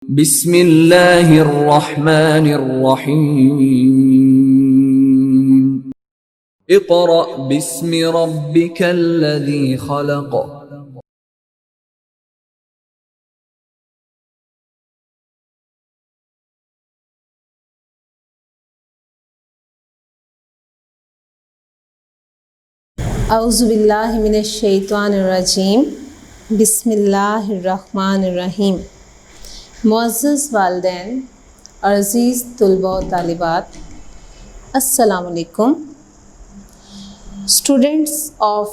बिस्मिल्लाहिर्रहमानिर्रहीम। इक़रा बिस्मि रब्बिकल्लज़ी खलक़। औज़ुबिल्लाहि मिनश्शैतानिर्रजीम। बिस्मिल्लाहिर्रहमानिर्रहीम। मुअज़्ज़ज़ वालिदैन और अज़ीज़ तुलबा व तालिबात, अस्सलामु अलैकुम। स्टूडेंट्स ऑफ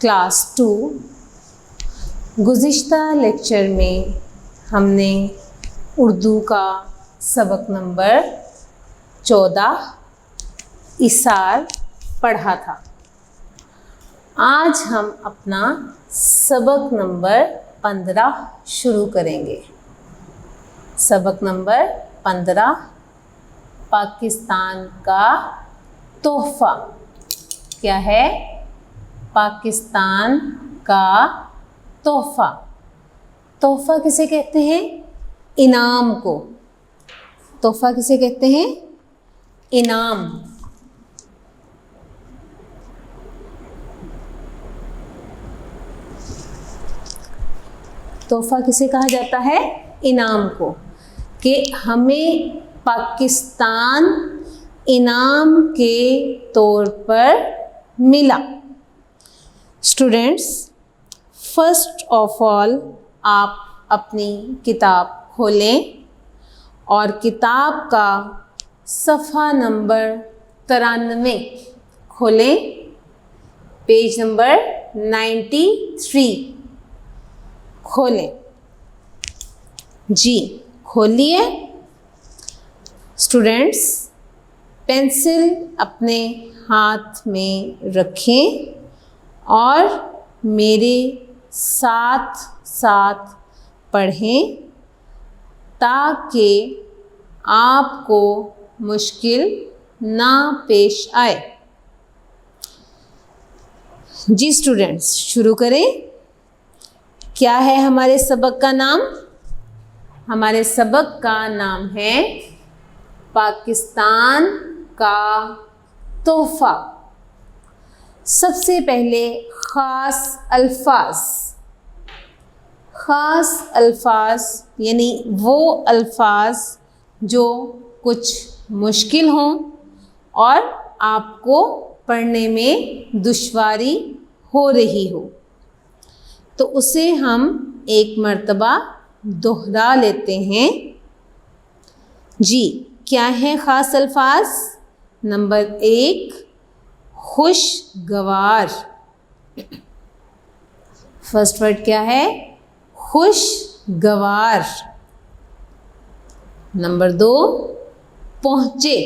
क्लास 2, गुज़िश्ता लेक्चर में हमने उर्दू का सबक नंबर 14 इसार पढ़ा था। आज हम अपना सबक नंबर 15 शुरू करेंगे। सबक नंबर 15, पाकिस्तान का तोहफ़ा। क्या है? पाकिस्तान का तोहफ़ा। तोहफ़ा किसे कहते हैं? इनाम को। तोहफ़ा किसे कहते हैं? इनाम। तोहफ़ा किसे कहा जाता है? इनाम को। कि हमें पाकिस्तान इनाम के तौर पर मिला। स्टूडेंट्स, फर्स्ट ऑफ ऑल आप अपनी किताब खोलें और किताब का सफ़ा नंबर 93 खोलें। पेज नंबर 93 खोलें। जी, खोलिए। स्टूडेंट्स, पेंसिल अपने हाथ में रखें और मेरे साथ साथ पढ़ें ताकि आपको मुश्किल ना पेश आए। जी स्टूडेंट्स, शुरू करें। क्या है हमारे सबक का नाम? हमारे सबक का नाम है पाकिस्तान का तोहफ़ा। सबसे पहले ख़ास अल्फाज। ख़ास अल्फाज यानी वो अल्फाज जो कुछ मुश्किल हों और आपको पढ़ने में दुश्वारी हो रही हो, तो उसे हम एक मर्तबा दोहरा लेते हैं। जी, क्या है ख़ास अल्फाज? नंबर 1, खुशगवार। फर्स्ट वर्ड क्या है? खुशगवार। नंबर 2, पहुँचे।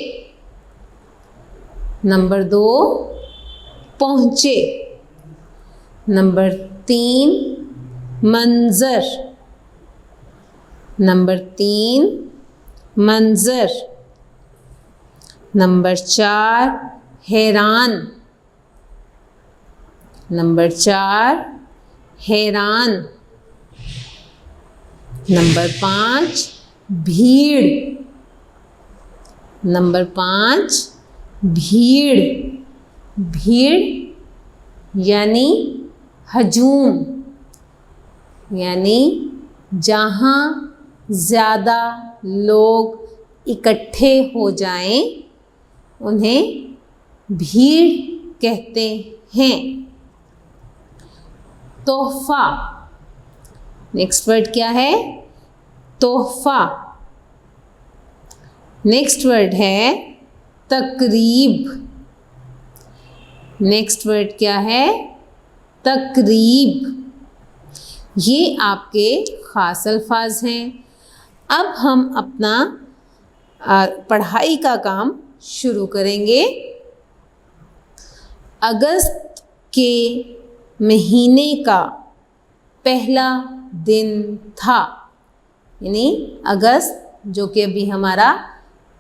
नंबर 2, पहुँचे। नंबर 3, मंज़र। नंबर 3, मंज़र। नंबर 4, हैरान। नंबर 4, हैरान। नंबर 5, भीड़। नंबर 5, भीड़। भीड़ यानी हजूम, यानी जहाँ ज़्यादा लोग इकट्ठे हो जाएं उन्हें भीड़ कहते हैं। तोहफ़ा। नेक्स्ट वर्ड क्या है? तोहफ़ा। नेक्स्ट वर्ड है तकरीब। नेक्स्ट वर्ड क्या है? तकरीब। ये आपके ख़ास अल्फाज हैं। अब हम अपना पढ़ाई का काम शुरू करेंगे। अगस्त के महीने का पहला दिन था, यानी अगस्त जो कि अभी हमारा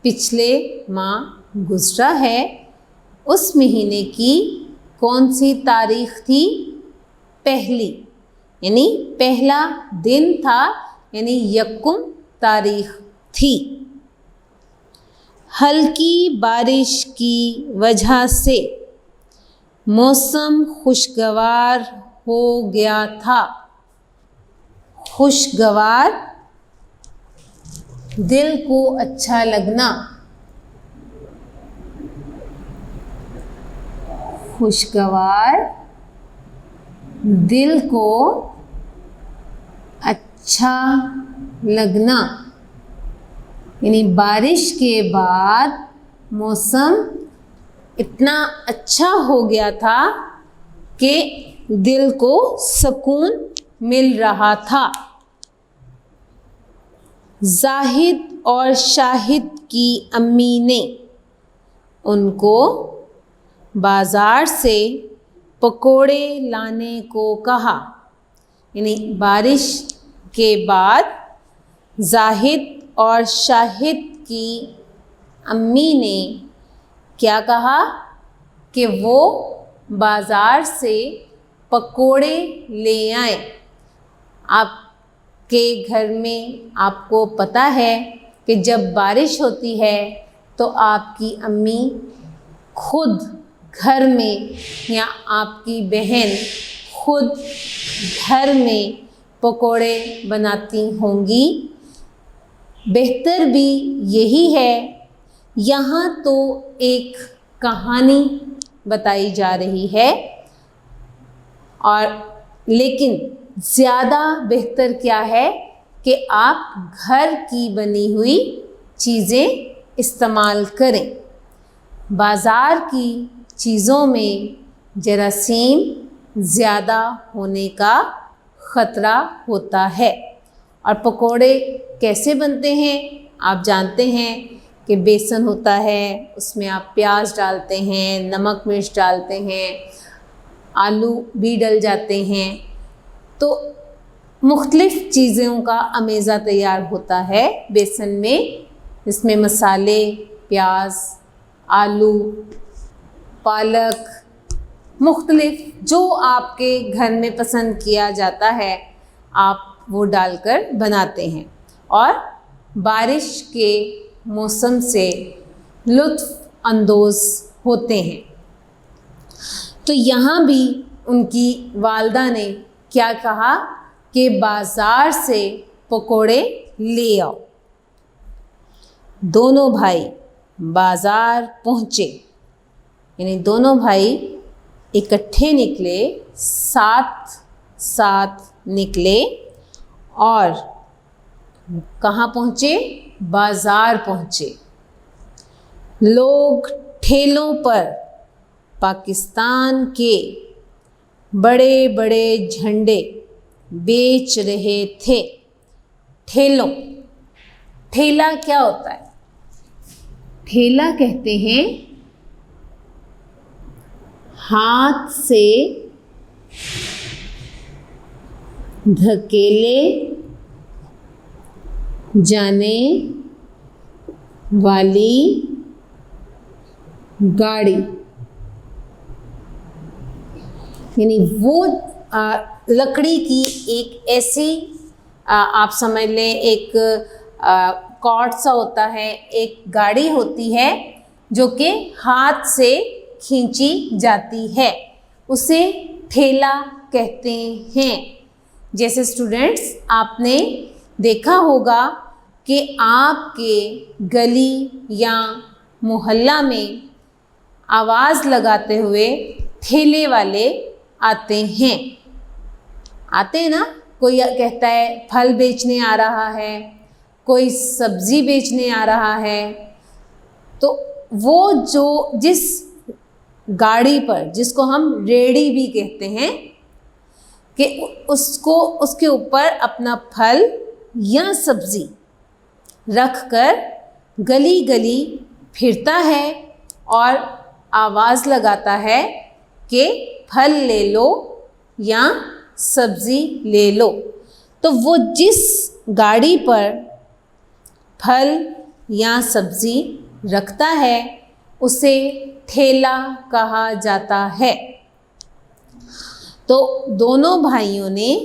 पिछले माह गुज़रा है, उस महीने की कौन सी तारीख़ थी? पहली, यानी पहला दिन था, यानी यक्कुम तारीख थी। हल्की बारिश की वजह से मौसम खुशगवार हो गया था। खुशगवार, दिल को अच्छा लगना। खुशगवार, दिल को अच्छा लगना, यानी बारिश के बाद मौसम इतना अच्छा हो गया था कि दिल को सुकून मिल रहा था। जाहिद और शाहिद की अम्मी ने उनको बाज़ार से पकोड़े लाने को कहा। यानी बारिश के बाद जाहिद और शाहिद की अम्मी ने क्या कहा कि वो बाज़ार से पकोड़े ले आए। आपके घर में आपको पता है कि जब बारिश होती है तो आपकी अम्मी खुद घर में या आपकी बहन खुद घर में पकोड़े बनाती होंगी। बेहतर भी यही है। यहाँ तो एक कहानी बताई जा रही है, और लेकिन ज़्यादा बेहतर क्या है कि आप घर की बनी हुई चीज़ें इस्तेमाल करें। बाज़ार की चीज़ों में जरासीम ज़्यादा होने का ख़तरा होता है। और पकोड़े कैसे बनते हैं आप जानते हैं कि बेसन होता है, उसमें आप प्याज डालते हैं, नमक मिर्च डालते हैं, आलू भी डल जाते हैं, तो मुख्तलिफ़ चीज़ों का अमेज़ा तैयार होता है बेसन में, जिसमें मसाले, प्याज, आलू, पालक, मुख्तलिफ़ जो आपके घर में पसंद किया जाता है आप वो डालकर बनाते हैं और बारिश के मौसम से लुत्फ़ अंदोज़ होते हैं। तो यहाँ भी उनकी वालदा ने क्या कहा कि बाज़ार से पकोड़े ले आओ। दोनों भाई बाज़ार पहुँचे, यानी दोनों भाई इकट्ठे निकले, साथ साथ निकले और कहाँ पहुँचे? बाज़ार पहुँचे। लोग ठेलों पर पाकिस्तान के बड़े बड़े झंडे बेच रहे थे। ठेलों, ठेला क्या होता है? ठेला कहते हैं हाथ से धकेले जाने वाली गाड़ी, यानी वो लकड़ी की एक ऐसी आप समझ लें एक कॉर्ड सा होता है, एक गाड़ी होती है जो कि हाथ से खींची जाती है, उसे ठेला कहते हैं। जैसे स्टूडेंट्स आपने देखा होगा कि आपके गली या मोहल्ला में आवाज़ लगाते हुए ठेले वाले आते हैं ना। कोई कहता है फल बेचने आ रहा है, कोई सब्ज़ी बेचने आ रहा है, तो वो जो जिस गाड़ी पर, जिसको हम रेड़ी भी कहते हैं, कि उसको उसके ऊपर अपना फल या सब्ज़ी रख कर गली गली फिरता है और आवाज़ लगाता है कि फल ले लो या सब्ज़ी ले लो। तो वो जिस गाड़ी पर फल या सब्ज़ी रखता है उसे ठेला कहा जाता है। तो दोनों भाइयों ने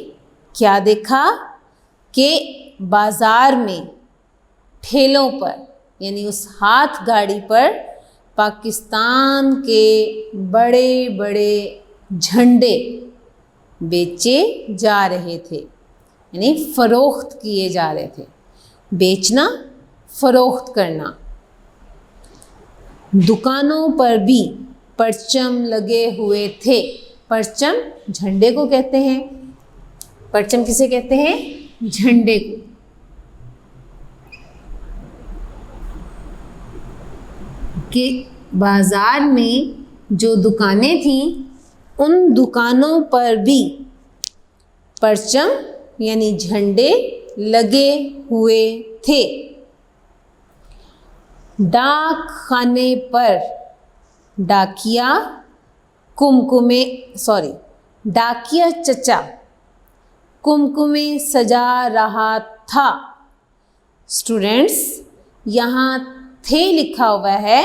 क्या देखा कि बाज़ार में ठेलों पर यानी उस हाथ गाड़ी पर पाकिस्तान के बड़े बड़े झंडे बेचे जा रहे थे, यानी फ़रोख्त किए जा रहे थे। बेचना, फ़रोख्त करना। दुकानों पर भी परचम लगे हुए थे। परचम झंडे को कहते हैं। परचम किसे कहते हैं? झंडे को। कि बाज़ार में जो दुकानें थीं उन दुकानों पर भी परचम यानी झंडे लगे हुए थे। डाक खाने पर डाकिया चचा कुमकुमे सजा रहा था। स्टूडेंट्स, यहाँ थे लिखा हुआ है,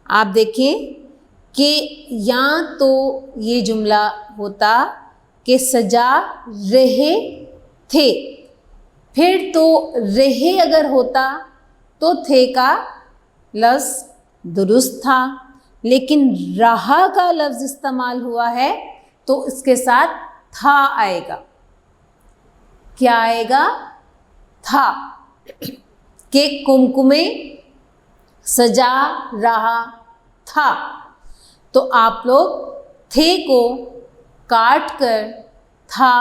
आप देखें कि या तो ये जुमला होता कि सजा रहे थे, फिर तो रहे अगर होता तो थे का लफ्ज़ दुरुस्त था, लेकिन रहा का लफ्ज़ इस्तेमाल हुआ है तो इसके साथ था आएगा। क्या आएगा? था। कि कुमकुमे सजा रहा था। तो आप लोग थे को काट कर था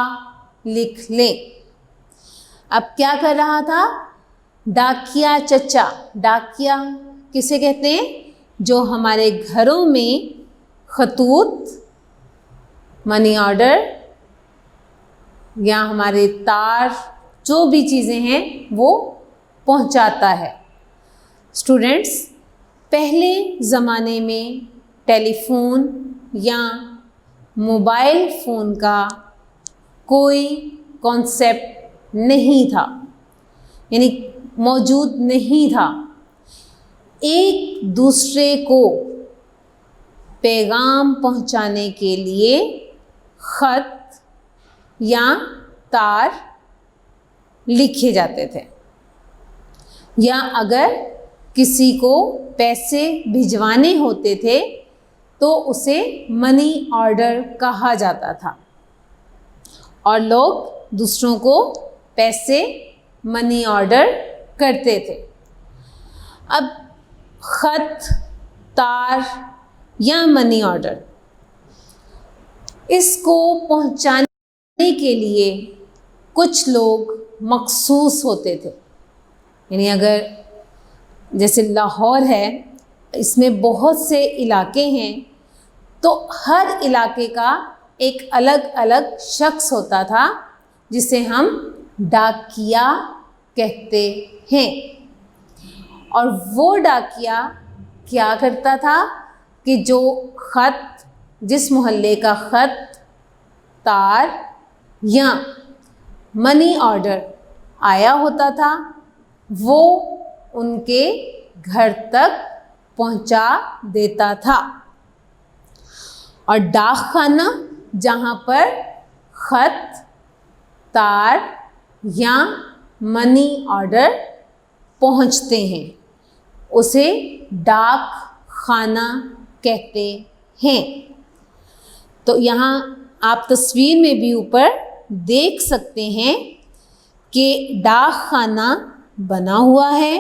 लिख लें। अब क्या कर रहा था? डाकिया चचा। डाकिया किसे कहते हैं? जो हमारे घरों में खतूत, मनी ऑर्डर या हमारे तार, जो भी चीज़ें हैं वो पहुंचाता है। स्टूडेंट्स, पहले ज़माने में टेलीफोन या मोबाइल फ़ोन का कोई कॉन्सेप्ट नहीं था, यानी मौजूद नहीं था। एक दूसरे को पैगाम पहुंचाने के लिए ख़त या तार लिखे जाते थे, या अगर किसी को पैसे भिजवाने होते थे तो उसे मनी ऑर्डर कहा जाता था और लोग दूसरों को पैसे मनी ऑर्डर करते थे। अब ख़त, तार या मनी ऑर्डर, इसको पहुंचाने के लिए कुछ लोग मखसूस होते थे। यानी अगर जैसे लाहौर है, इसमें बहुत से इलाके हैं, तो हर इलाके का एक अलग अलग शख्स होता था जिसे हम डाकिया कहते हैं। और वो डाकिया क्या करता था कि जो ख़त, जिस मोहल्ले का ख़त, तार या मनी ऑर्डर आया होता था वो उनके घर तक पहुंचा देता था। और डाक खाना जहाँ पर ख़त, तार या मनी ऑर्डर पहुँचते हैं उसे डाक खाना कहते हैं। तो यहाँ आप तस्वीर में भी ऊपर देख सकते हैं कि डाक खाना बना हुआ है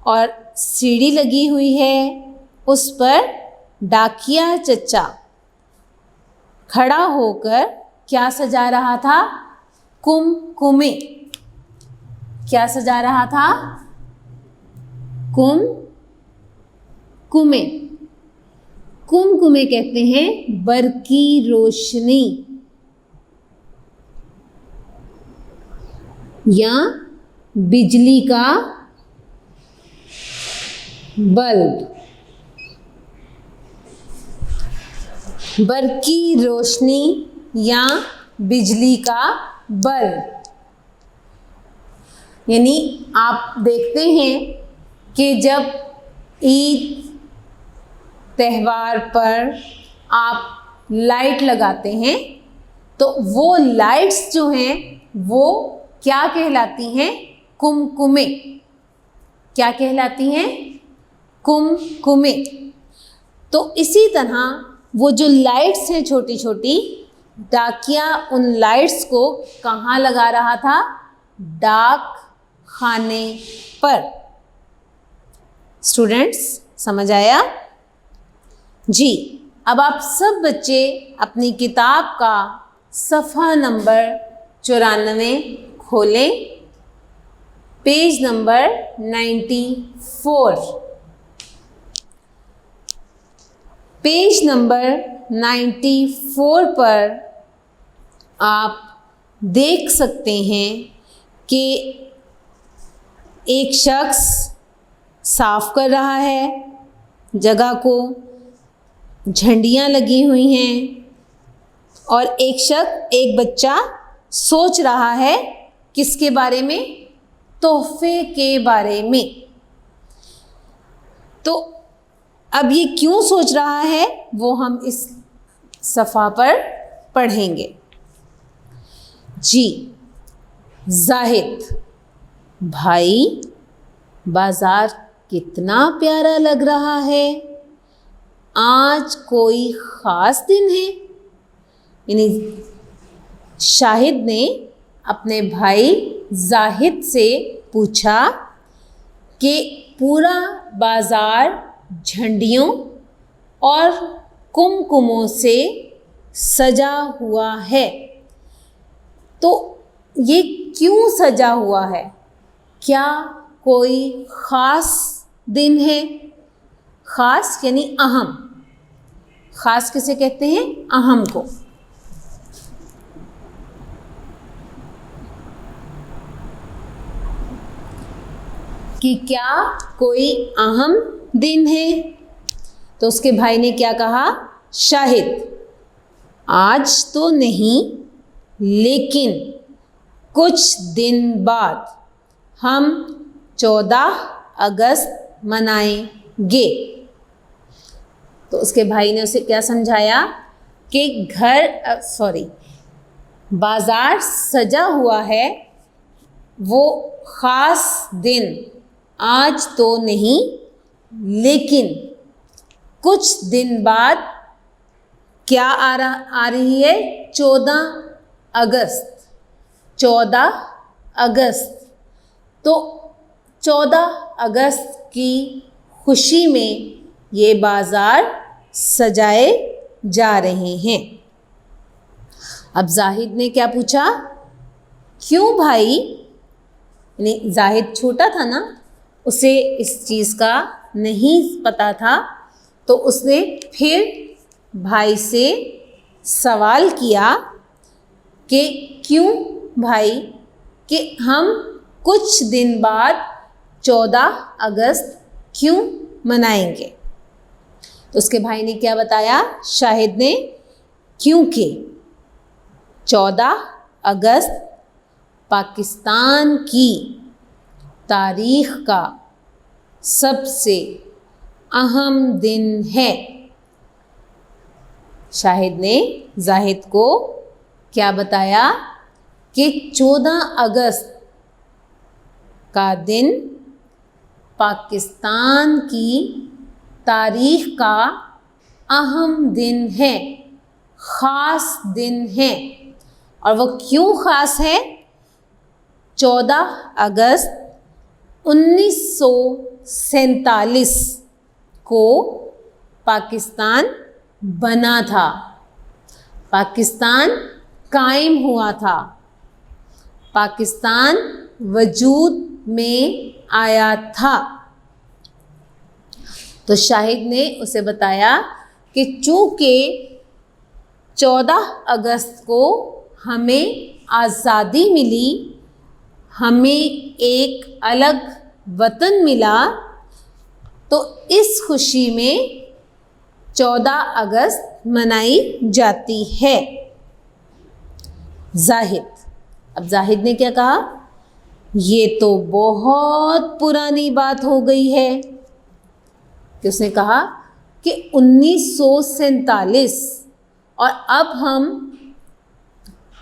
और सीढ़ी लगी हुई है, उस पर डाकिया चचा खड़ा होकर क्या सजा रहा था? कुमकुमे। क्या सजा रहा था? कुमकुमे। कुमकुमे कहते हैं बरकी रोशनी या बिजली का बल्ब। बरकी रोशनी या बिजली का बल्ब, यानी आप देखते हैं कि जब ईद त्यौहार पर आप लाइट लगाते हैं तो वो लाइट्स जो हैं वो क्या कहलाती हैं? कुमकुमे। क्या कहलाती हैं? कुमकुमे। तो इसी तरह वो जो लाइट्स हैं छोटी छोटी, डाकिया उन लाइट्स को कहाँ लगा रहा था? डाक खाने पर। स्टूडेंट्स समझ आया जी? अब आप सब बच्चे अपनी किताब का सफ़ा नंबर 94 खोलें, पेज नंबर 94। पेज नंबर 94 पर आप देख सकते हैं कि एक शख्स साफ कर रहा है जगह को, झंडियाँ लगी हुई हैं, और एक बच्चा सोच रहा है किसके बारे में? तोहफे के बारे में। तो अब ये क्यों सोच रहा है वो हम इस सफ़ा पर पढ़ेंगे जी। जाहिद, भाई बाज़ार कितना प्यारा लग रहा है, आज कोई ख़ास दिन है? यानी शाहिद ने अपने भाई जाहिद से पूछा कि पूरा बाज़ार झंडियों और कुमकुमों से सजा हुआ है, तो ये क्यों सजा हुआ है? क्या कोई ख़ास दिन है? ख़ास यानी अहम। ख़ास किसे कहते हैं? अहम को। कि क्या कोई अहम दिन है? तो उसके भाई ने क्या कहा? शाहिद, आज तो नहीं, लेकिन कुछ दिन बाद हम 14 अगस्त मनाएंगे। तो उसके भाई ने उसे क्या समझाया कि बाज़ार सजा हुआ है, वो ख़ास दिन आज तो नहीं, लेकिन कुछ दिन बाद क्या आ रही है? 14 अगस्त। 14 अगस्त। तो 14 अगस्त की खुशी में ये बाज़ार सजाए जा रहे हैं। अब जाहिद ने क्या पूछा? क्यों भाई? यानी जाहिद छोटा था ना, उसे इस चीज़ का नहीं पता था, तो उसने फिर भाई से सवाल किया कि क्यों भाई, कि हम कुछ दिन बाद 14 अगस्त क्यों मनाएंगे? तो उसके भाई ने क्या बताया? शाहिद ने, क्योंकि 14 अगस्त पाकिस्तान की तारीख़ का सबसे अहम दिन है। शाहिद ने जाहिद को क्या बताया कि 14 अगस्त का दिन पाकिस्तान की तारीख़ का अहम दिन है, ख़ास दिन है। और वो क्यों ख़ास है? 14 अगस्त 1947 को पाकिस्तान बना था, पाकिस्तान कायम हुआ था, पाकिस्तान वजूद में आया था। तो शाहिद ने उसे बताया कि चूँकि 14 अगस्त को हमें आज़ादी मिली, हमें एक अलग वतन मिला, तो इस खुशी में 14 अगस्त मनाई जाती है। जाहिद, अब जाहिद ने क्या कहा? ये तो बहुत पुरानी बात हो गई है। कि उसने कहा कि 1947 और अब हम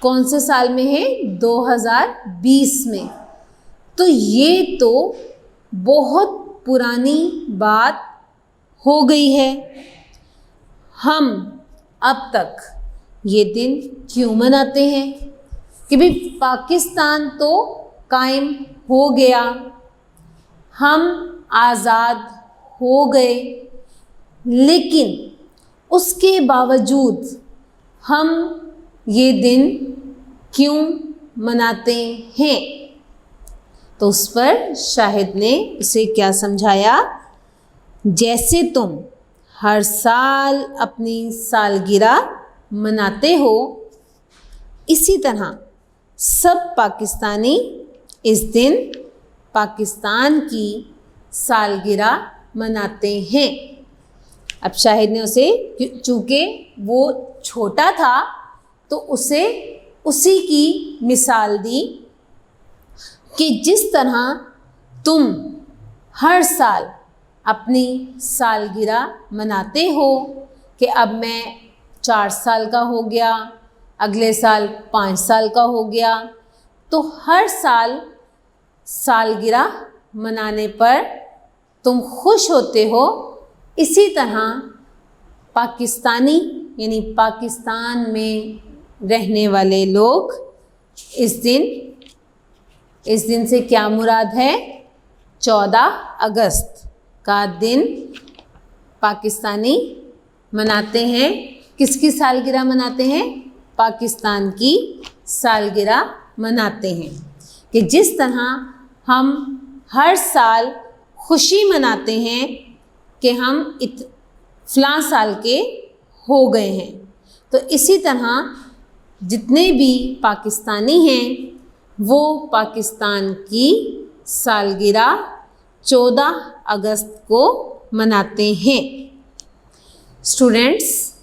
कौन से साल में हैं? 2020 में। तो ये तो बहुत पुरानी बात हो गई है। हम अब तक ये दिन क्यों मनाते हैं कि भाई पाकिस्तान तो कायम हो गया, हम आज़ाद हो गए, लेकिन उसके बावजूद हम ये दिन क्यों मनाते हैं? तो उस पर शाहिद ने उसे क्या समझाया, जैसे तुम हर साल अपनी सालगिरह मनाते हो, इसी तरह सब पाकिस्तानी इस दिन पाकिस्तान की सालगिरह मनाते हैं। अब शाहिद ने उसे, चूँकि वो छोटा था तो उसे उसी की मिसाल दी कि जिस तरह तुम हर साल अपनी सालगिरह मनाते हो कि अब मैं 4 साल का हो गया, अगले साल 5 साल का हो गया, तो हर साल सालगिरह मनाने पर तुम खुश होते हो, इसी तरह पाकिस्तानी यानी पाकिस्तान में रहने वाले लोग इस दिन से क्या मुराद है, 14 अगस्त का दिन पाकिस्तानी मनाते हैं। किसकी सालगिरह मनाते हैं? पाकिस्तान की सालगिरह मनाते हैं। कि जिस तरह हम हर साल खुशी मनाते हैं कि हम फलां साल के हो गए हैं, तो इसी तरह जितने भी पाकिस्तानी हैं वो पाकिस्तान की सालगिरह 14 अगस्त को मनाते हैं। स्टूडेंट्स,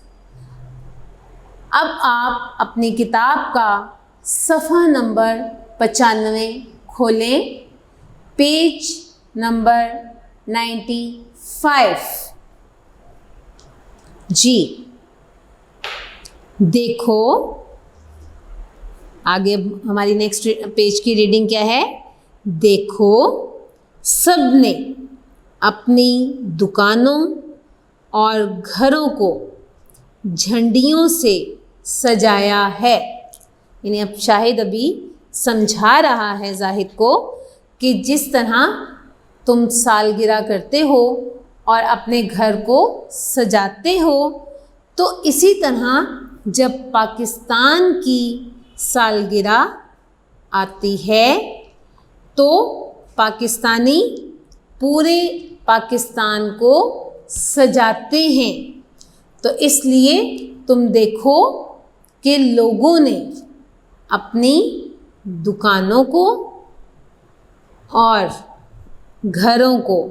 अब आप अपनी किताब का सफ़ा नंबर 95 खोलें, पेज नंबर 95। जी देखो, आगे हमारी नेक्स्ट पेज की रीडिंग क्या है? देखो, सबने अपनी दुकानों और घरों को झंडियों से सजाया है। यानी अब शाहिद अभी समझा रहा है जाहिद को कि जिस तरह तुम सालगिरह करते हो और अपने घर को सजाते हो, तो इसी तरह जब पाकिस्तान की सालगिरह आती है तो पाकिस्तानी पूरे पाकिस्तान को सजाते हैं। तो इसलिए तुम देखो कि लोगों ने अपनी दुकानों को और घरों को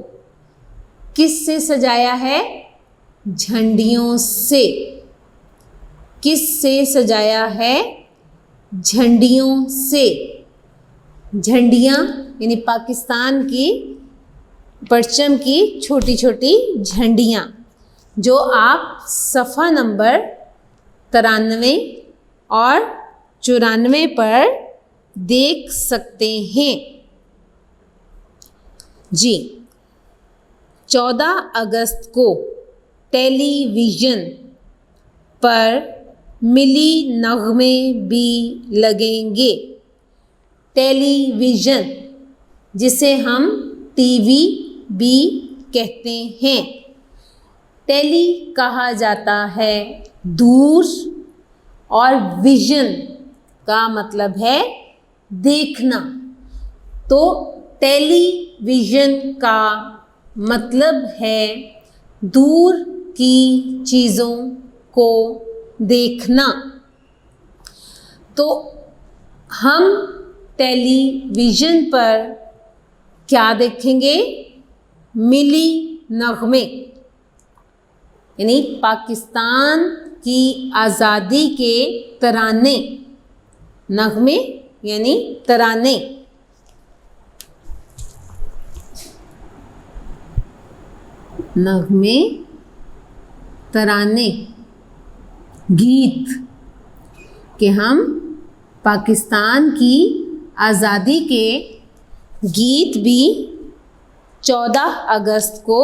किससे सजाया है? झंडियों से। किससे सजाया है? झंडियों से। झंडियाँ यानी पाकिस्तान की परचम की छोटी छोटी झंडियाँ, जो आप सफ़ा नंबर 93 और 94 पर देख सकते हैं। जी, 14 अगस्त को टेलीविज़न पर मिली नग़मे भी लगेंगे। टेलीविज़न, जिसे हम टीवी भी कहते हैं। टेली कहा जाता है दूर, और विज़न का मतलब है देखना। तो टेलीविज़न का मतलब है दूर की चीज़ों को देखना। तो हम टेलीविज़न पर क्या देखेंगे? मिली नग़मे, यानी पाकिस्तान की आज़ादी के तराने। नग़मे यानी तराने। नग़मे, तराने, गीत, कि हम पाकिस्तान की आज़ादी के गीत भी 14 अगस्त को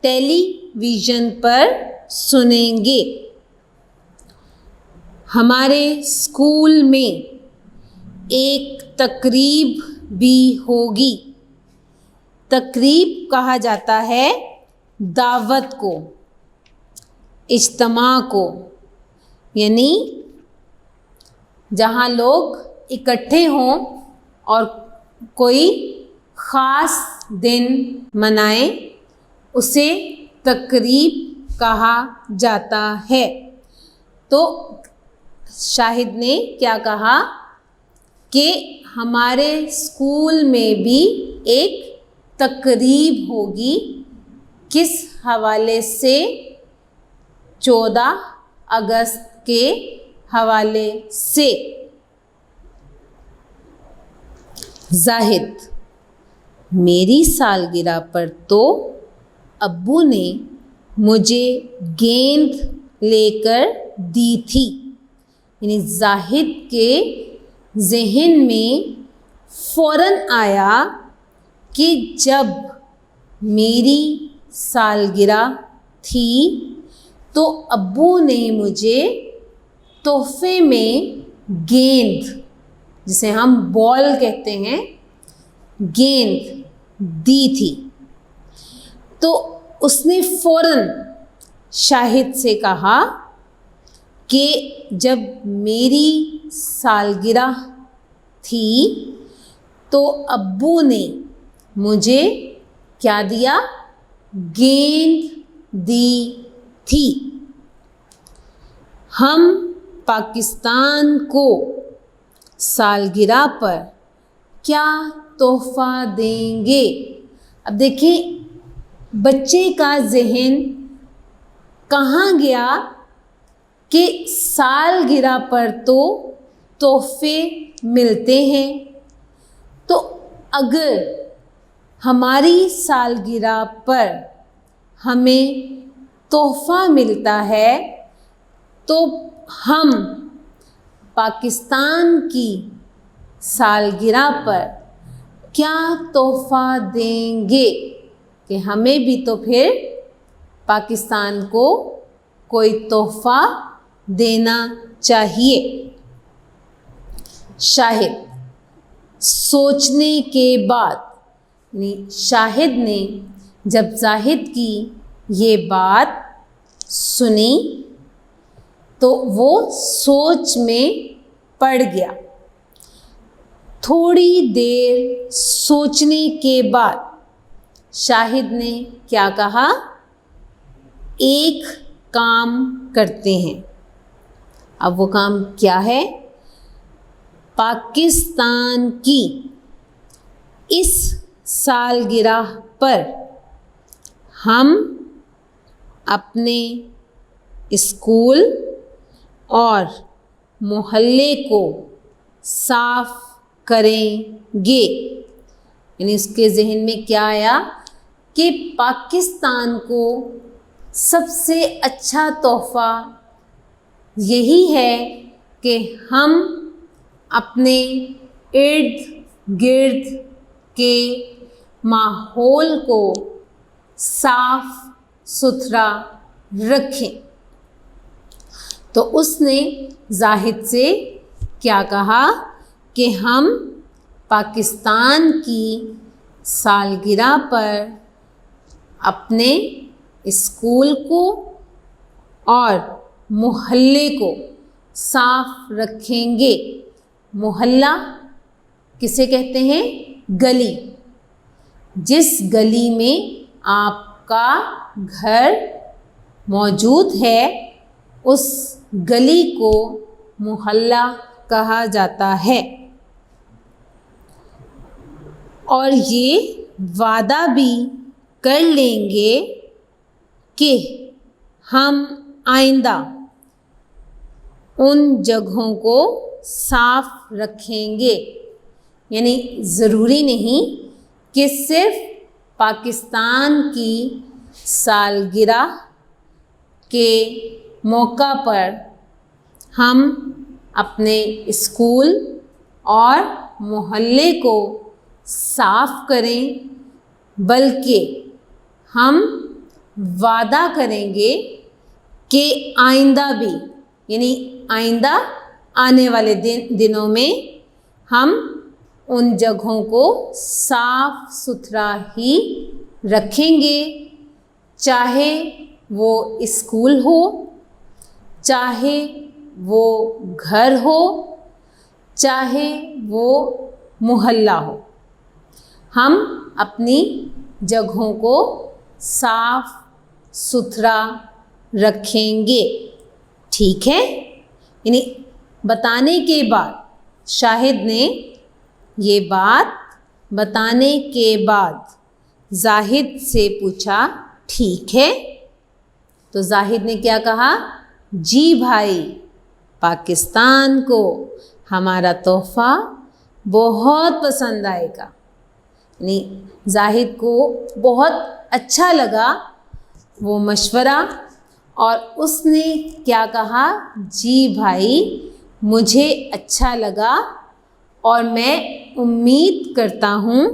टेलीविज़न पर सुनेंगे। हमारे स्कूल में एक तकरीब भी होगी। तकरीब कहा जाता है दावत को, इज्तिमा को, यानी जहाँ लोग इकट्ठे हों और कोई ख़ास दिन मनाएं, उसे तकरीब कहा जाता है। तो शाहिद ने क्या कहा कि हमारे स्कूल में भी एक तकरीब होगी। किस हवाले से? 14 अगस्त के हवाले से। जाहिद, मेरी सालगिरह पर तो अब्बू ने मुझे गेंद लेकर दी थी। यानी जाहिद के ज़हन में फ़ौरन आया कि जब मेरी सालगिरह थी तो अब्बू ने मुझे तोहफे में गेंद, जिसे हम बॉल कहते हैं, गेंद दी थी। तो उसने फ़ौरन शाहिद से कहा कि जब मेरी सालगिरह थी तो अब्बू ने मुझे क्या दिया? गेंद दी थी। हम पाकिस्तान को सालगिरह पर क्या तोहफ़ा देंगे? अब देखिए बच्चे का ज़हन कहाँ गया कि सालगिरह पर तो तोहफ़े मिलते हैं, तो अगर हमारी सालगिरह पर हमें तोहफ़ा मिलता है तो हम पाकिस्तान की सालगिरह पर क्या तोहफ़ा देंगे? कि हमें भी तो फिर पाकिस्तान को कोई तोहफ़ा देना चाहिए। शाहिद सोचने के बाद, शाहिद ने जब जाहिद की ये बात सुनी तो वो सोच में पड़ गया। थोड़ी देर सोचने के बाद शाहिद ने क्या कहा? एक काम करते हैं। अब वो काम क्या है? पाकिस्तान की इस सालगिरह पर हम अपने स्कूल और मोहल्ले को साफ करेंगे। यानी उसके ज़हन में क्या आया कि पाकिस्तान को सबसे अच्छा तोहफ़ा यही है कि हम अपने इर्द गिर्द के माहौल को साफ सुथरा रखें। तो उसने जाहिद से क्या कहा कि हम पाकिस्तान की सालगिरह पर अपने स्कूल को और मोहल्ले को साफ रखेंगे। मोहल्ला किसे कहते हैं? गली। जिस गली में आपका घर मौजूद है उस गली को मोहल्ला कहा जाता है। और ये वादा भी कर लेंगे कि हम आइंदा उन जगहों को साफ रखेंगे। यानी ज़रूरी नहीं कि सिर्फ पाकिस्तान की सालगिरह के मौका पर हम अपने स्कूल और मोहल्ले को साफ करें, बल्कि हम वादा करेंगे कि आइंदा भी, यानी आइंदा आने वाले दिनों में हम उन जगहों को साफ सुथरा ही रखेंगे, चाहे वो स्कूल हो, चाहे वो घर हो, चाहे वो मोहल्ला हो। हम अपनी जगहों को साफ सुथरा रखेंगे, ठीक है। यानी बताने के बाद, शाहिद ने ये बात बताने के बाद जाहिद से पूछा, ठीक है। तो जाहिद ने क्या कहा, जी भाई, पाकिस्तान को हमारा तोहफ़ा बहुत पसंद आएगा। यानी जाहिद को बहुत अच्छा लगा वो मशवरा, और उसने क्या कहा, जी भाई मुझे अच्छा लगा और मैं उम्मीद करता हूँ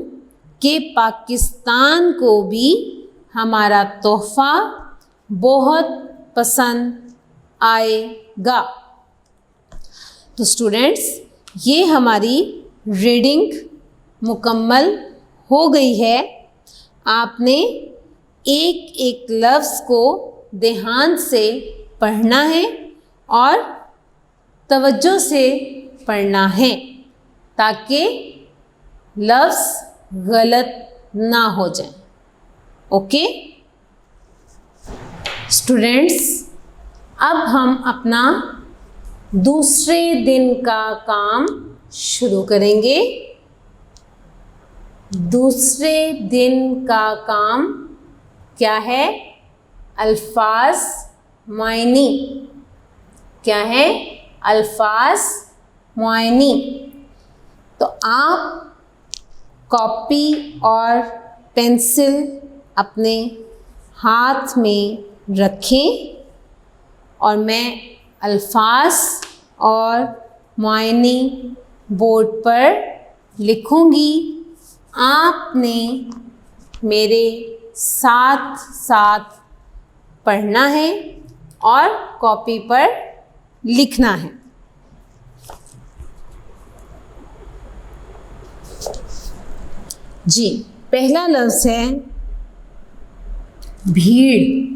कि पाकिस्तान को भी हमारा तोहफ़ा बहुत पसंद आएगा। तो स्टूडेंट्स, ये हमारी रीडिंग मुकम्मल हो गई है। आपने एक एक लफ्ज़ को ध्यान से पढ़ना है और तवज्जो से पढ़ना है, ताकि लफ्ज़ गलत ना हो जाए। ओके स्टूडेंट्स, अब हम अपना दूसरे दिन का काम शुरू करेंगे। दूसरे दिन का काम क्या है? अल्फाज मायनी। क्या है? अल्फाज मायनी। तो आप कॉपी और पेंसिल अपने हाथ में रखें और मैं अल्फाज और मायनी बोर्ड पर लिखूंगी। आपने मेरे साथ साथ पढ़ना है और कॉपी पर लिखना है। जी, पहला लफ्ज़ है भीड़।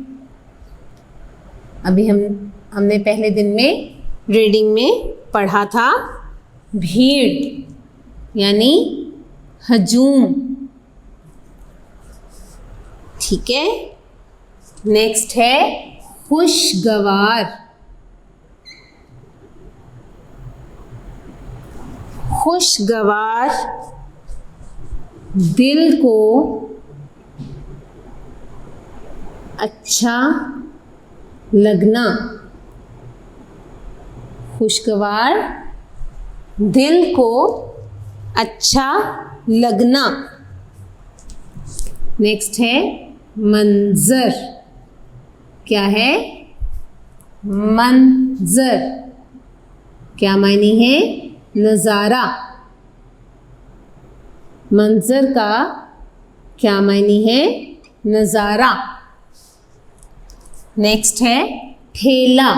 अभी हमने पहले दिन में रीडिंग में पढ़ा था भीड़ यानी हजूम। ठीक है। नेक्स्ट है खुशगवार। खुशगवार दिल को अच्छा लगना। खुशगवार दिल को अच्छा लगना। नेक्स्ट है मंजर। क्या है? मंजर। क्या मायने है? नज़ारा। मंजर का क्या मायने है? नज़ारा। नेक्स्ट है ठेला।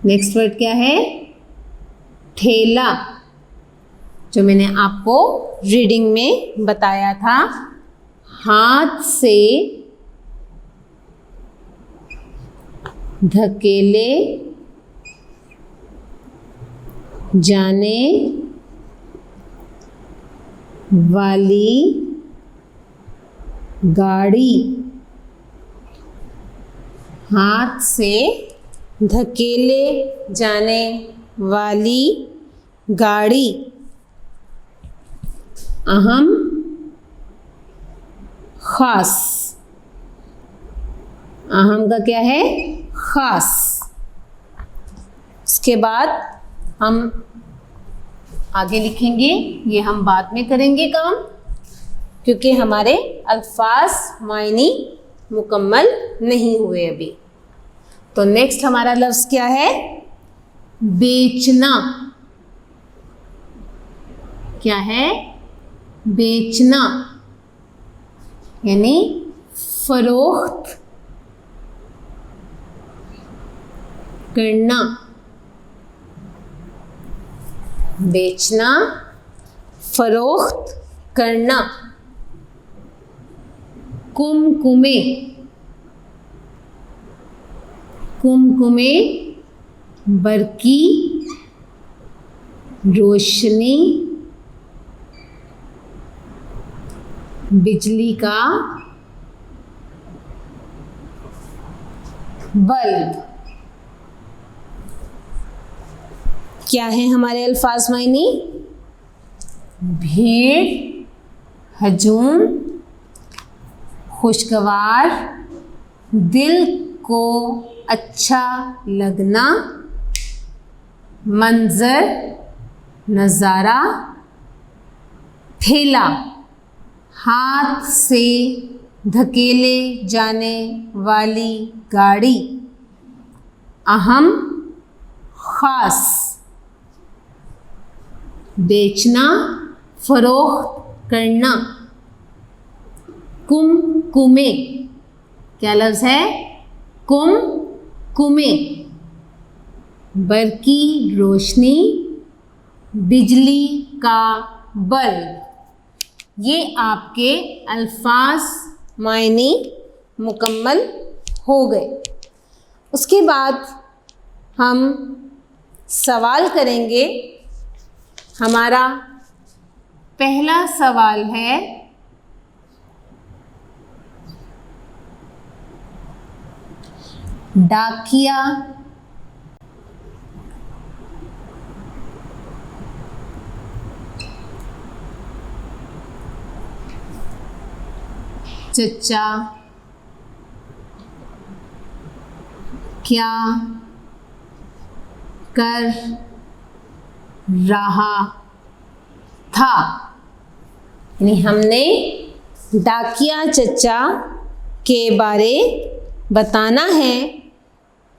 नेक्स्ट वर्ड क्या है? ठेला, जो मैंने आपको रीडिंग में बताया था। हाथ से धकेले जाने वाली गाड़ी। हाथ से धकेले जाने वाली गाड़ी। अहम खास। अहम का क्या है? खास। उसके बाद हम आगे लिखेंगे, ये हम बाद में करेंगे काम, क्योंकि हमारे अल्फाज मायनी मुकम्मल नहीं हुए अभी। तो नेक्स्ट हमारा लफ्ज़ क्या है? बेचना। क्या है? बेचना। यानी फरोख्त करना, बेचना, फरोख्त करना। कुमकुमे, कुमकुमे बरकी, रोशनी, बिजली का बल्ब। क्या है हमारे अल्फाज मायने? भीड़, हजूम, खुशगवार, दिल को अच्छा लगना, मंजर, नज़ारा, ठेला, हाथ से धकेले जाने वाली गाड़ी, अहम, खास। बेचना, फरोख्त करना। कुमकुमे, क्या लफ्ज़ है? कुमकुमे, बरकी रोशनी, बिजली का बल्ब। ये आपके अल्फाज मायने मुकम्मल हो गए। उसके बाद हम सवाल करेंगे। हमारा पहला सवाल है, डाकिया चचा क्या कर रहा था? यानी हमने डाकिया चचा के बारे बताना है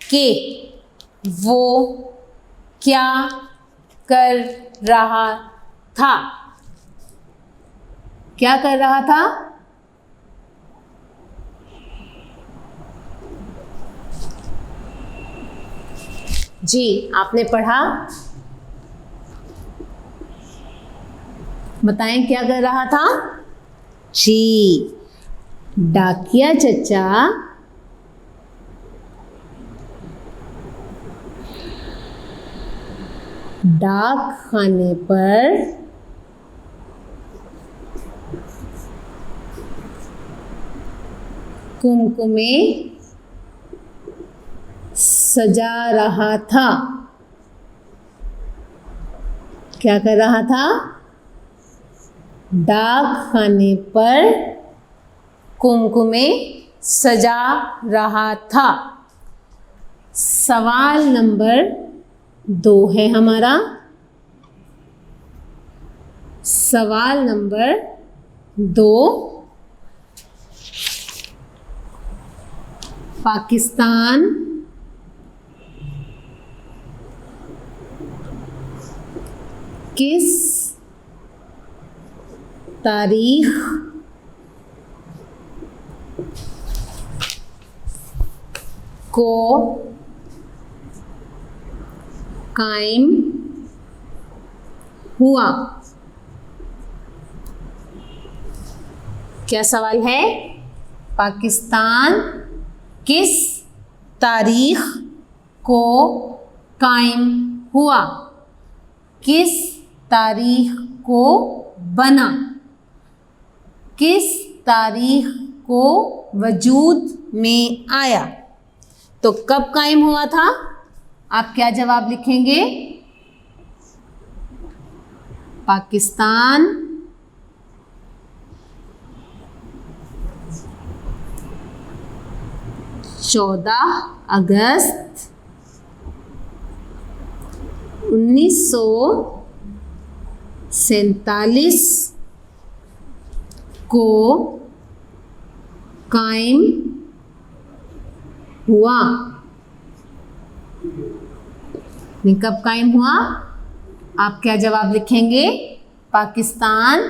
कि वो क्या कर रहा था। क्या कर रहा था? जी, आपने पढ़ा, बताएं क्या कर रहा था? जी, डाकिया चचा डाक खाने पर कुमकुमे सजा रहा था। क्या कर रहा था? डाक खाने पर कुमकुमे सजा रहा था। सवाल नंबर 2 है हमारा। सवाल नंबर 2, पाकिस्तान किस तारीख को कायम हुआ? क्या सवाल है? पाकिस्तान किस तारीख को कायम हुआ? किस तारीख को बना? किस तारीख को वजूद में आया? तो कब कायम हुआ था? आप क्या जवाब लिखेंगे? पाकिस्तान अगस्त 1947 को कायम हुआ। कब कायम हुआ? आप क्या जवाब लिखेंगे? पाकिस्तान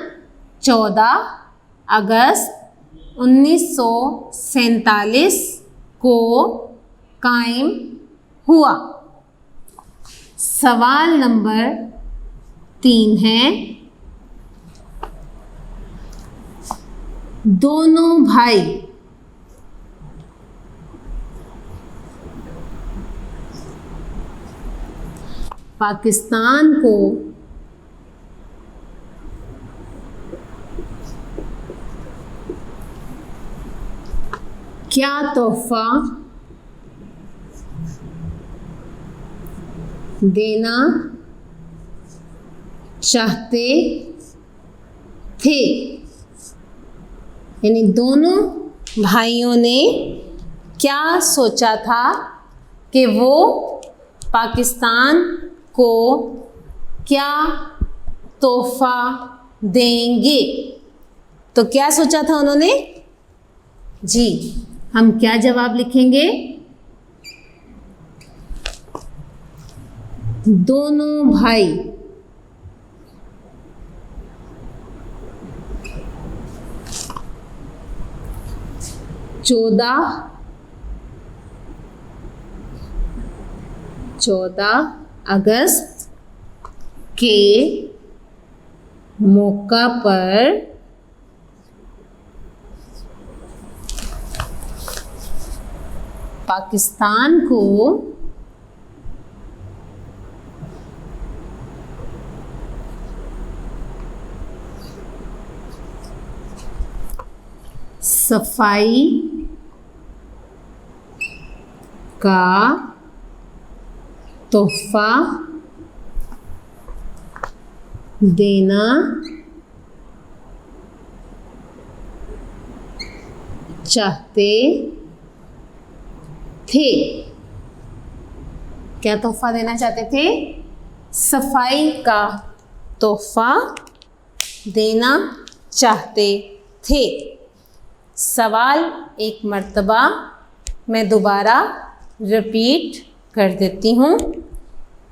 14 अगस्त 1947 को कायम हुआ। सवाल नंबर 3 है, दोनों भाई पाकिस्तान को क्या तोहफा देना चाहते थे? यानी दोनों भाइयों ने क्या सोचा था कि वो पाकिस्तान को क्या तोहफा देंगे। तो क्या सोचा था उन्होंने जी? हम क्या जवाब लिखेंगे? दोनों भाई चौदह अगस्त के मौका पर पाकिस्तान को सफाई का तोहफा देना चाहते थे। क्या तोहफा देना चाहते थे? सफाई का तोहफा देना चाहते थे। सवाल एक मर्तबा मैं दोबारा रिपीट कर देती हूँ।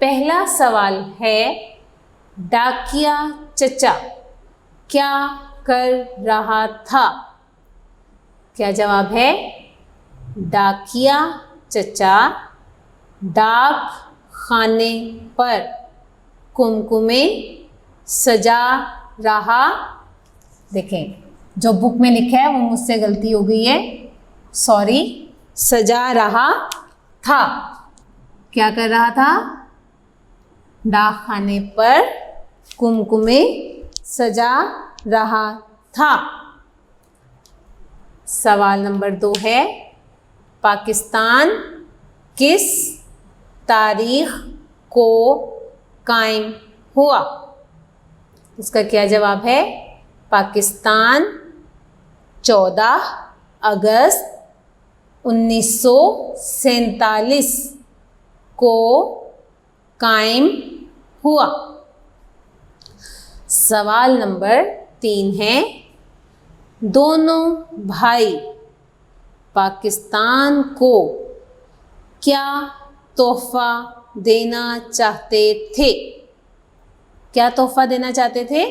पहला सवाल है, डाकिया चचा क्या कर रहा था? क्या जवाब है? डाकिया चचा डाक खाने पर कुमकुमे सजा रहा। देखें, जो बुक में लिखा है वो मुझसे गलती हो गई है, सॉरी। सजा रहा था। क्या कर रहा था? डाक खाने पर कुमकुमे सजा रहा था। सवाल नंबर 2 है, पाकिस्तान किस तारीख को कायम हुआ? इसका क्या जवाब है? पाकिस्तान 14 अगस्त 1947 को कायम हुआ। सवाल नंबर 3 है, दोनों भाई पाकिस्तान को क्या तोहफा देना चाहते थे? क्या तोहफा देना चाहते थे?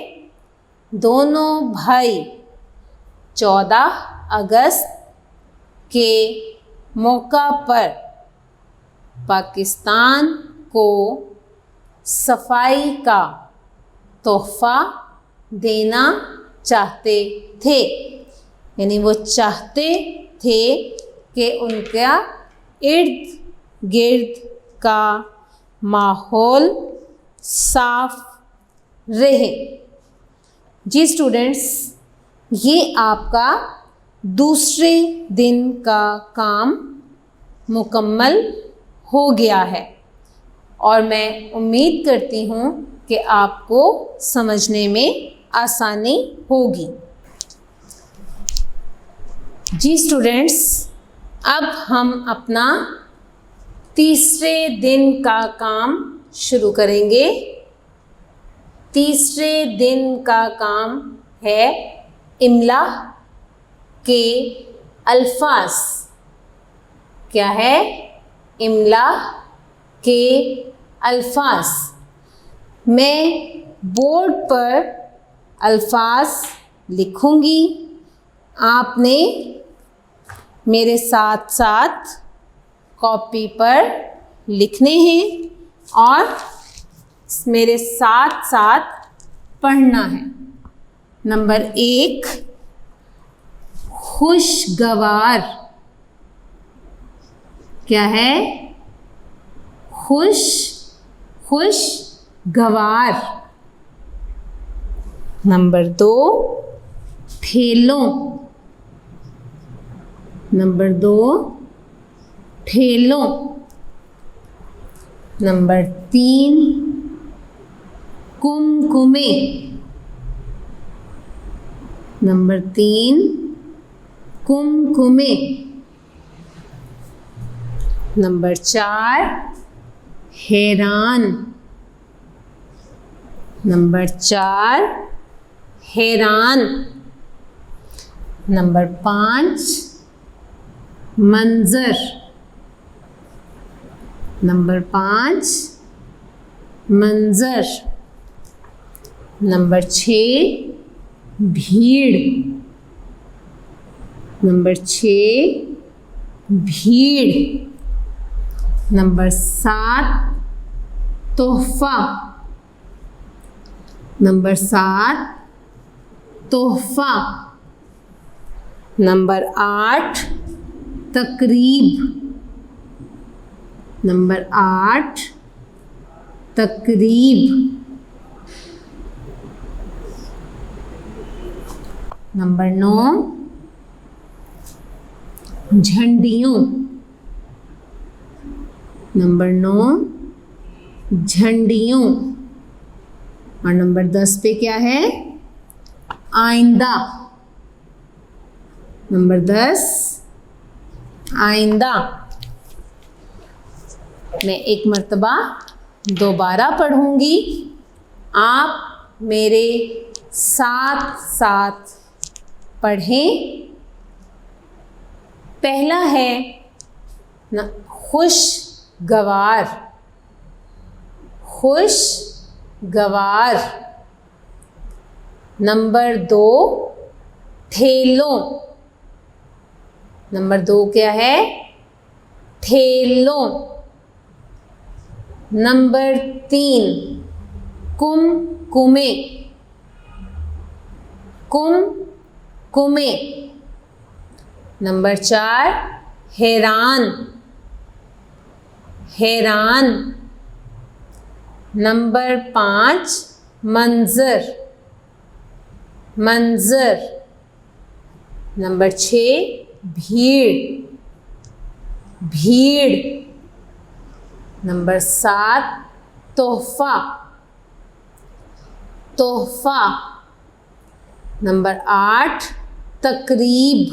दोनों भाई 14 अगस्त के मौका पर पाकिस्तान को सफाई का तोहफा देना चाहते थे। यानी वो चाहते थे कि उनका इर्द गिर्द का माहौल साफ रहे। जी स्टूडेंट्स, ये आपका दूसरे दिन का काम मुकम्मल हो गया है और मैं उम्मीद करती हूँ कि आपको समझने में आसानी होगी। जी स्टूडेंट्स, अब हम अपना तीसरे दिन का काम शुरू करेंगे। तीसरे दिन का काम है इमला के अल्फाज। क्या है? इमला के अल्फाज। मैं बोर्ड पर अल्फाज लिखूंगी, आपने मेरे साथ साथ कॉपी पर लिखने हैं और मेरे साथ साथ पढ़ना है। नंबर 1, खुशगवार। क्या है? खुशगवार। नंबर 2, ठेलों। नंबर 2, ठेलों। नंबर 3, कुमकुमे। नंबर 3, कुमकुमे। नंबर 4, हैरान। नंबर 4, हैरान। नंबर 5, मंजर। नंबर 5, मंजर। नंबर 6, भीड़। नंबर 6, भीड़। नंबर 7, तोहफा। नंबर 7, तोहफा। नंबर 8, तकरीब। नंबर 8, तकरीब। नंबर 9, झंडियों। नंबर 9, झंडियों। और नंबर 10 पे क्या है? आइंदा। नंबर 10, आइंदा। मैं एक मर्तबा दोबारा पढ़ूंगी, आप मेरे साथ साथ पढ़ें। पहला है खुशगवार। खुशगवार। नंबर 2, ठेलों। नंबर 2 क्या है? ठेलों। नंबर 3, कुमकुमे। कुमकुमे। नंबर 4, हैरान। हैरान। नंबर 5, मंजर। मंजर। नंबर 6, भीड़। भीड़। नंबर 7, तोहफा। तोहफा। नंबर 8, तकरीब।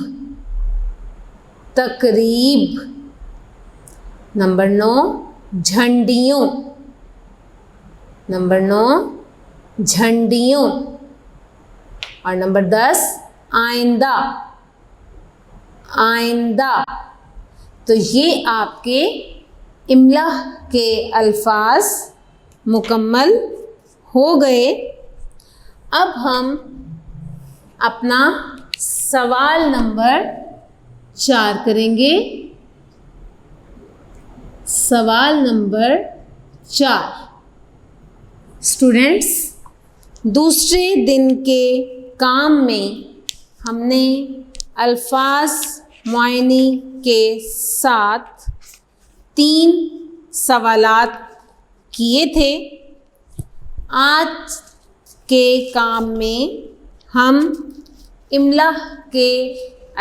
तकरीब। नंबर 9, झंडियों। नंबर 9, झंडियों। और नंबर 10, आइंदा। आइंदा। तो ये आपके इमला के अल्फाज मुकम्मल हो गए। अब हम अपना सवाल नंबर 4 करेंगे। सवाल नंबर 4। स्टूडेंट्स, दूसरे दिन के काम में हमने अल्फाज मुआयनी के साथ 3 सवालात किए थे। आज के काम में हम इमला के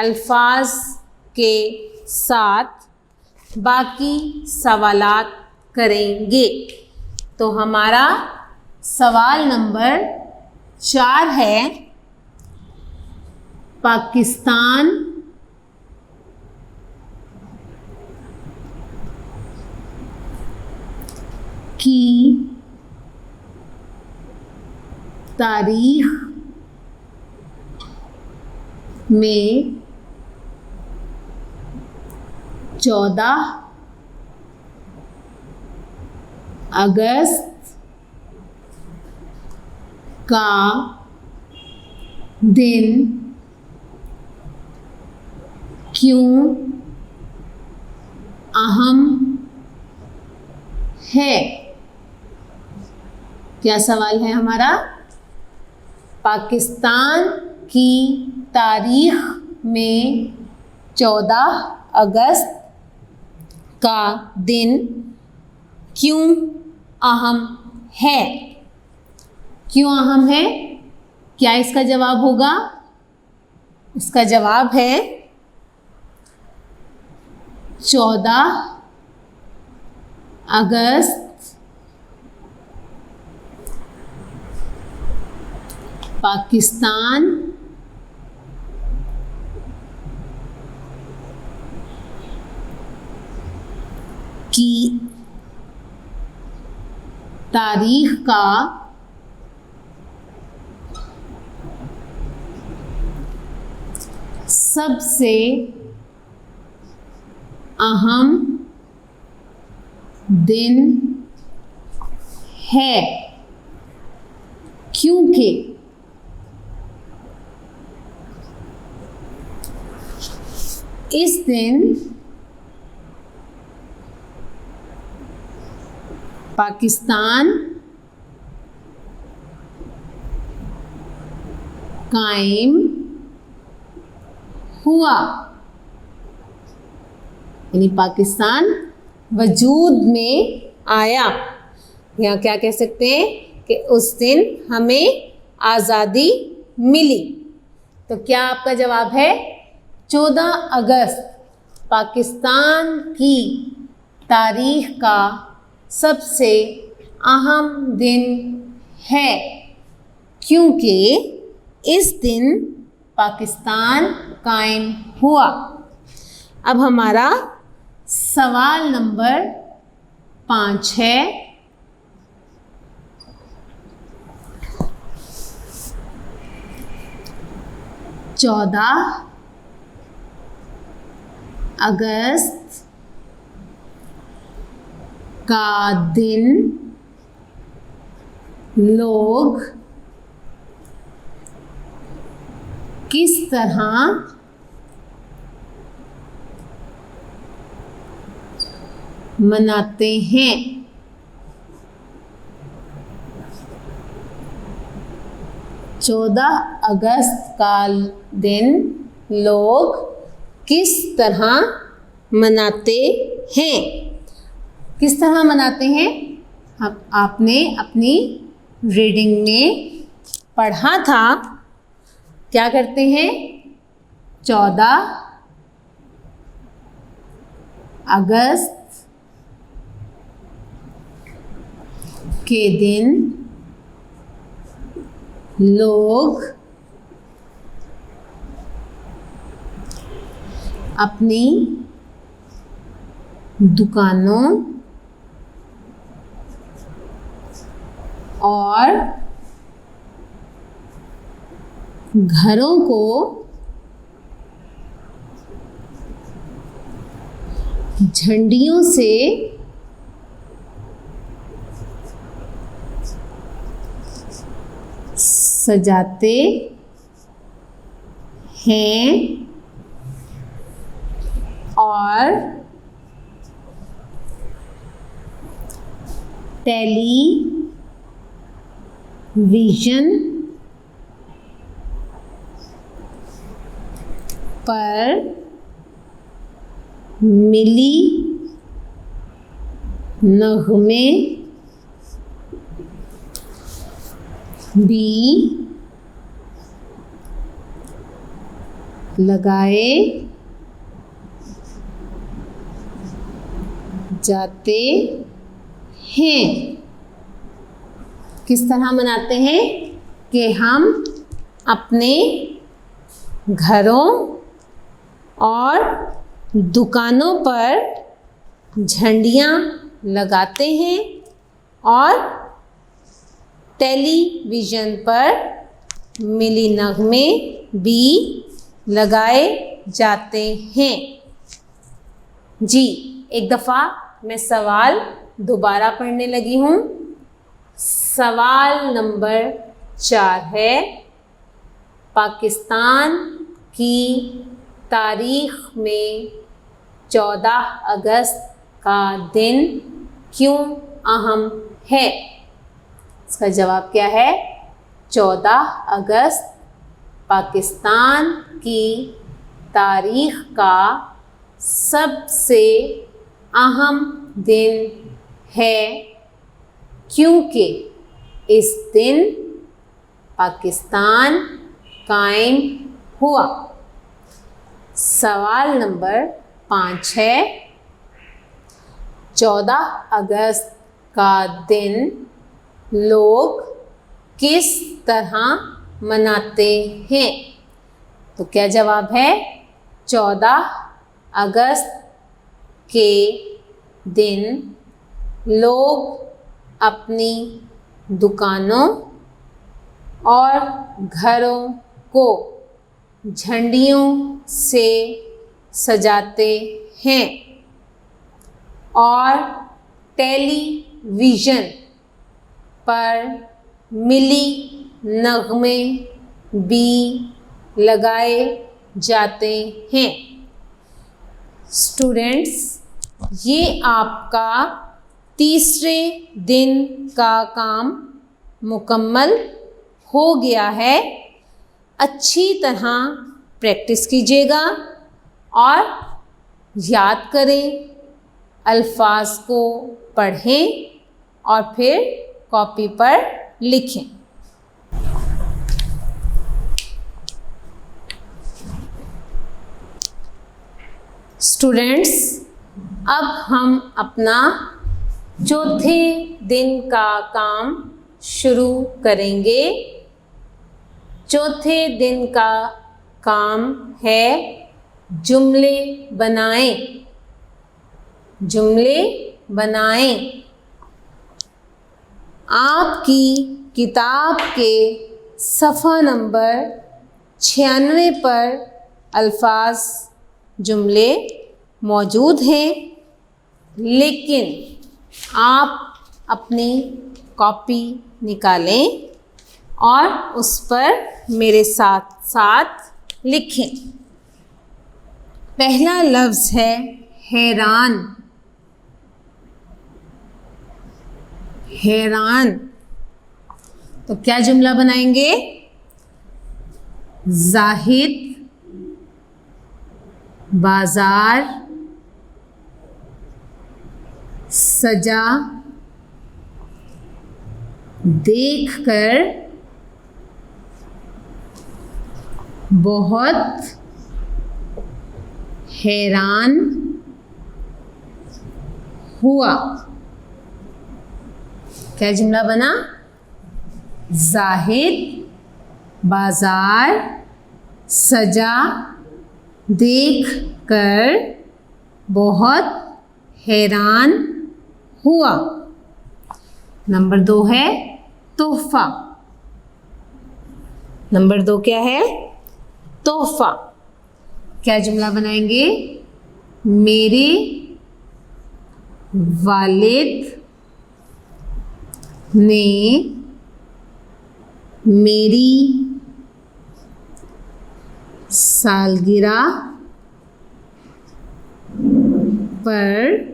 अल्फाज के साथ बाकी सवालात करेंगे। तो हमारा सवाल नंबर 4 है, पाकिस्तान की तारीख में 14 अगस्त का दिन क्यों अहम है? क्या सवाल है हमारा? पाकिस्तान की तारीख में 14 अगस्त का दिन क्यों अहम है? क्यों अहम है? क्या इसका जवाब होगा? इसका जवाब है 14 अगस्त पाकिस्तान की तारीख का सबसे अहम दिन है, क्योंकि इस दिन पाकिस्तान कायम हुआ, यानी पाकिस्तान वजूद में आया। या क्या कह सकते हैं कि उस दिन हमें आज़ादी मिली। तो क्या आपका जवाब है 14 अगस्त पाकिस्तान की तारीख का सबसे अहम दिन है, क्योंकि इस दिन पाकिस्तान कायम हुआ। अब हमारा सवाल नंबर 5 है। चौदह अगस्त का दिन लोग किस तरह मनाते हैं? 14 अगस्त का दिन लोग किस तरह मनाते हैं? किस तरह मनाते हैं? आपने अपनी रीडिंग में पढ़ा था। क्या करते हैं? 14 अगस्त के दिन लोग अपनी दुकानों और घरों को झंडियों से सजाते हैं और टेलीविज़न पर मिली नग़मे भी लगाए जाते हैं। किस तरह मनाते हैं? कि हम अपने घरों और दुकानों पर झंडियाँ लगाते हैं और टेलीविज़न पर मिली नग़मे भी लगाए जाते हैं। जी, एक दफ़ा मैं सवाल दोबारा पढ़ने लगी हूँ। सवाल नंबर 4 है, पाकिस्तान की तारीख में 14 अगस्त का दिन क्यों अहम है? इसका जवाब क्या है? 14 अगस्त पाकिस्तान की तारीख का सबसे अहम दिन है क्योंकि इस दिन पाकिस्तान कायम हुआ। सवाल नंबर 5 है, 14 अगस्त का दिन लोग किस तरह मनाते हैं? तो क्या जवाब है? 14 अगस्त के दिन लोग अपनी दुकानों और घरों को झंडियों से सजाते हैं और टेलीविज़न पर मिली नगमे भी लगाए जाते हैं। स्टूडेंट्स, ये आपका तीसरे दिन का काम मुकम्मल हो गया है। अच्छी तरह प्रैक्टिस कीजिएगा और याद करें, अल्फाज को पढ़ें और फिर कॉपी पर लिखें। स्टूडेंट्स, अब हम अपना चौथे दिन का काम शुरू करेंगे। चौथे दिन का काम है जुमले बनाएं। जुमले बनाएं। आपकी किताब के सफ़ा नंबर 96 पर अल्फाज जुमले मौजूद हैं, लेकिन आप अपनी कॉपी निकालें और उस पर मेरे साथ साथ लिखें। पहला लफ्ज़ है हैरान। हैरान। तो क्या जुमला बनाएंगे? जाहिद बाजार सजा देखकर बहुत हैरान हुआ। क्या जुमला बना? जाहिद बाजार सजा देखकर बहुत हैरान हुआ। नंबर 2 है तोहफा। नंबर 2 क्या है? तोहफा। क्या जुमला बनाएंगे? मेरे वालिद ने मेरी सालगिरह पर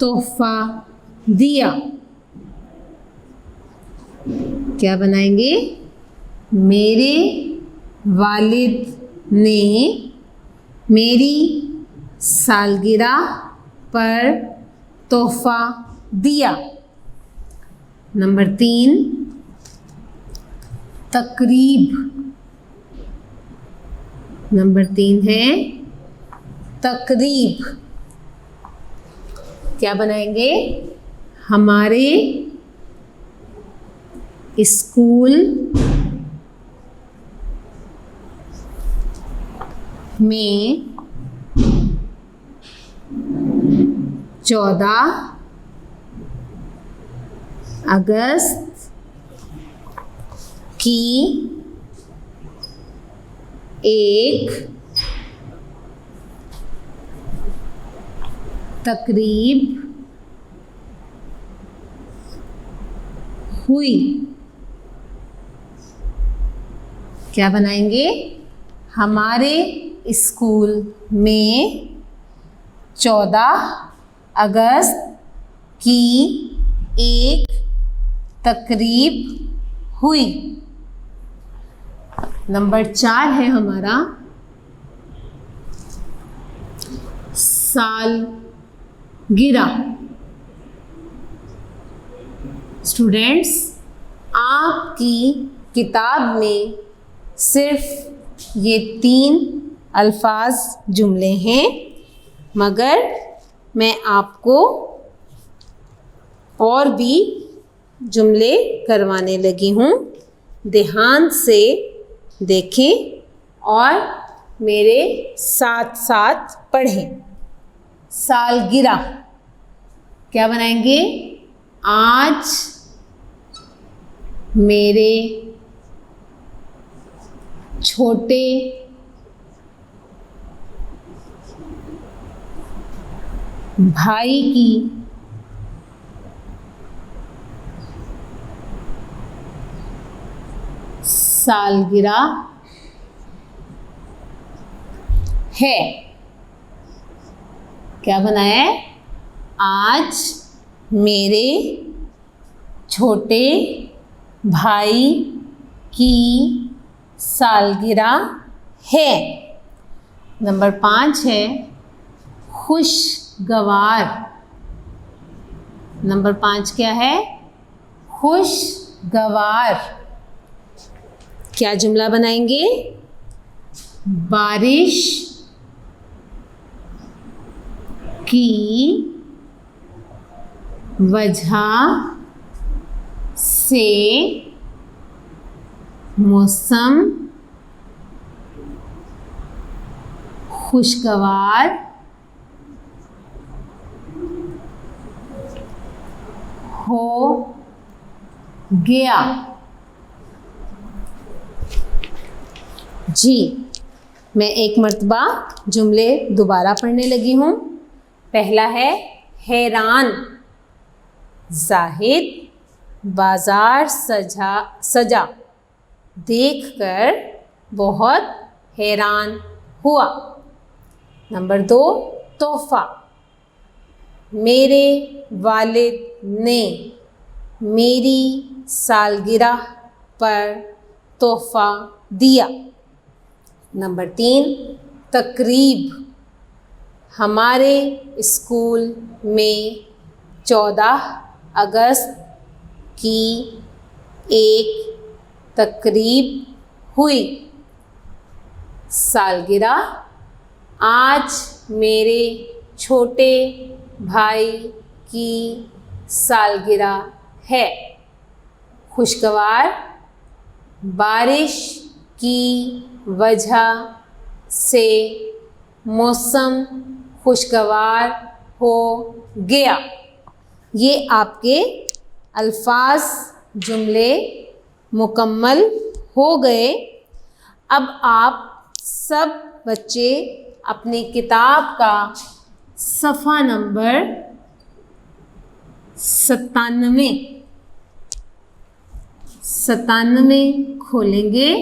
तोहफा दिया। क्या बनाएंगे? मेरे वालिद ने मेरी सालगिरह पर तोहफा दिया। नंबर 3 तकरीब। नंबर 3 है तकरीब। क्या बनाएंगे? हमारे स्कूल में 14 अगस्त की एक तकरीब हुई। क्या बनाएंगे? हमारे स्कूल में 14 अगस्त की एक तकरीब हुई। नंबर 4 है हमारा सालगिरह। स्टूडेंट्स, आपकी किताब में सिर्फ ये 3 अल्फाज जुमले हैं, मगर मैं आपको और भी जुमले करवाने लगी हूँ। ध्यान से देखें और मेरे साथ साथ पढ़ें। सालगिरह क्या बनाएंगे? आज मेरे छोटे भाई की सालगिरह है। क्या बनाया है? आज मेरे छोटे भाई की सालगिरह है। नंबर 5 है खुशगवार। नंबर 5 क्या है? खुशगवार। क्या जुमला बनाएंगे? बारिश की वजह से मौसम खुशगवार हो गया। जी, मैं एक मर्तबा जुमले दोबारा पढ़ने लगी हूँ। पहला है हैरान। जाहिद बाजार सजा देखकर बहुत हैरान हुआ। नंबर 2 तोहफा। मेरे वालिद ने मेरी सालगिरह पर तोहफा दिया। नंबर 3 तकरीब। हमारे स्कूल में 14 अगस्त की एक तकरीब हुई। सालगिरह। आज मेरे छोटे भाई की सालगिरह है। खुशगवार। बारिश की वजह से मौसम खुशगवार हो गया। ये आपके अल्फाज जुमले मुकम्मल हो गए। अब आप सब बच्चे अपनी किताब का सफ़ा नंबर 97 खोलेंगे।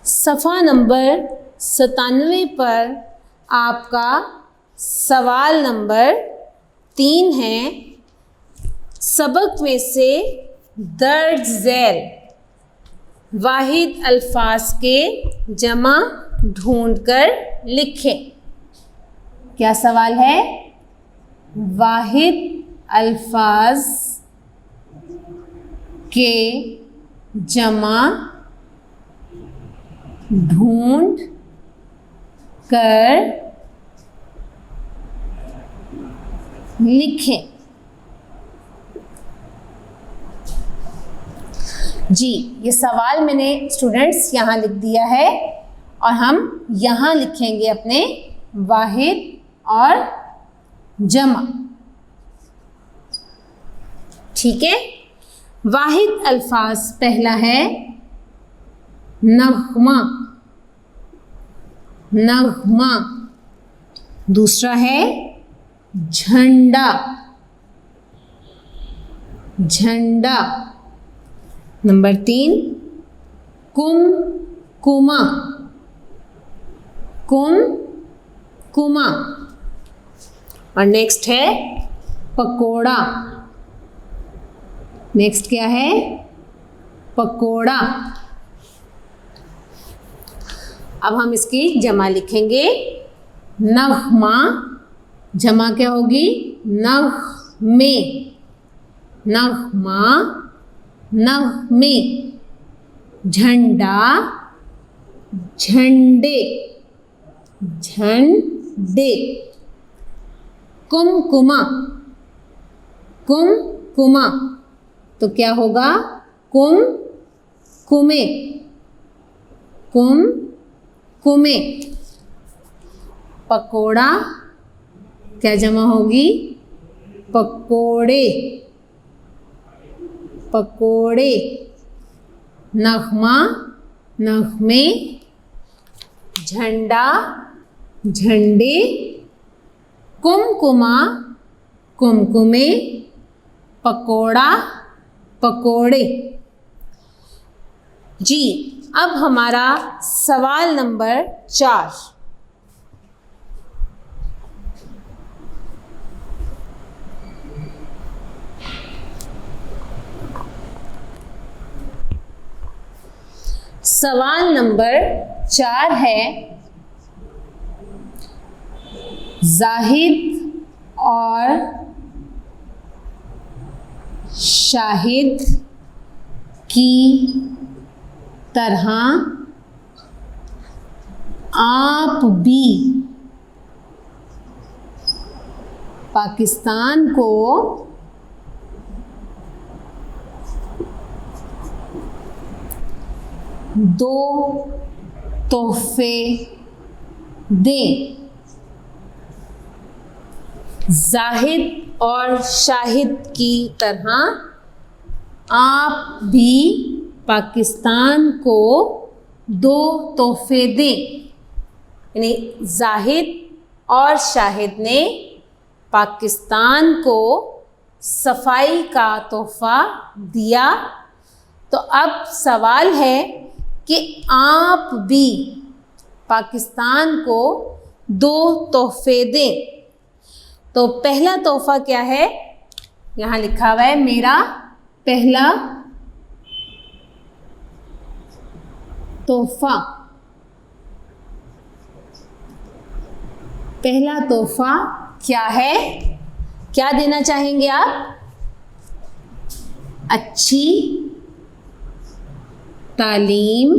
सफ़ा नंबर 97 पर आपका सवाल नंबर 3 है। सबक में से दर्ज झैल वाहिद अल्फाज के जमा ढूंढकर लिखें। क्या सवाल है? वाहिद अल्फाज के जमा ढूंढ कर लिखें। जी, ये सवाल मैंने स्टूडेंट्स यहाँ लिख दिया है और हम यहाँ लिखेंगे अपने वाहिद और जमा। ठीक है। वाहिद अल्फाज पहला है नग़मा। नग़मा। दूसरा है झंडा। झंडा। नंबर 3 कुमा, कुमा। और नेक्स्ट है पकोड़ा। नेक्स्ट क्या है? पकोड़ा। अब हम इसकी जमा लिखेंगे। नग़मा, जमा क्या होगी? नग़मे, नग़मा, नग़मे। झंडा, झंडे, झंडे। कुमकुमा, कुमकुमा। तो क्या होगा? कुमे, कुमे। पकोड़ा क्या जमा होगी? पकोड़े, पकोड़े। नग़मा, नग़मे। झंडा, झंडे। कुमकुमा, कुमकुमे। पकोड़ा, पकोड़े। जी, अब हमारा सवाल नंबर 4। सवाल नंबर 4 है, जाहिद और शाहिद की तरह आप भी पाकिस्तान को दो तोहफे दें। जाहिद और शाहिद की तरह आप भी पाकिस्तान को 2 तोहफे दें। यानी जाहिद और शाहिद ने पाकिस्तान को सफाई का तोहफा दिया। तो अब सवाल है कि आप भी पाकिस्तान को 2 तोहफे दें। तो पहला तोहफा क्या है? यहाँ लिखा हुआ है मेरा पहला तोहफा। पहला तोहफा क्या है? क्या देना चाहेंगे आप? अच्छी तालीम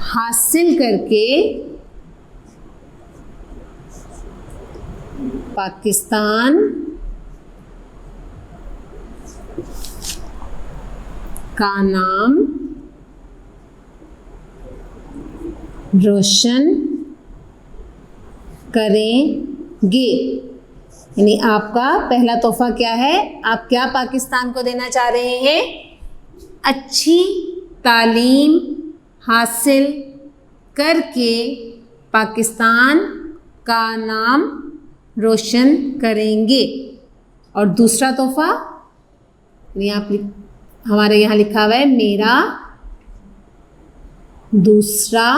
हासिल करके पाकिस्तान का नाम रोशन करेंगे। यानी आपका पहला तोहफा क्या है? आप क्या पाकिस्तान को देना चाह रहे हैं? अच्छी तालीम हासिल करके पाकिस्तान का नाम रोशन करेंगे। और दूसरा तोहफा हमारे यहाँ लिखा हुआ है मेरा दूसरा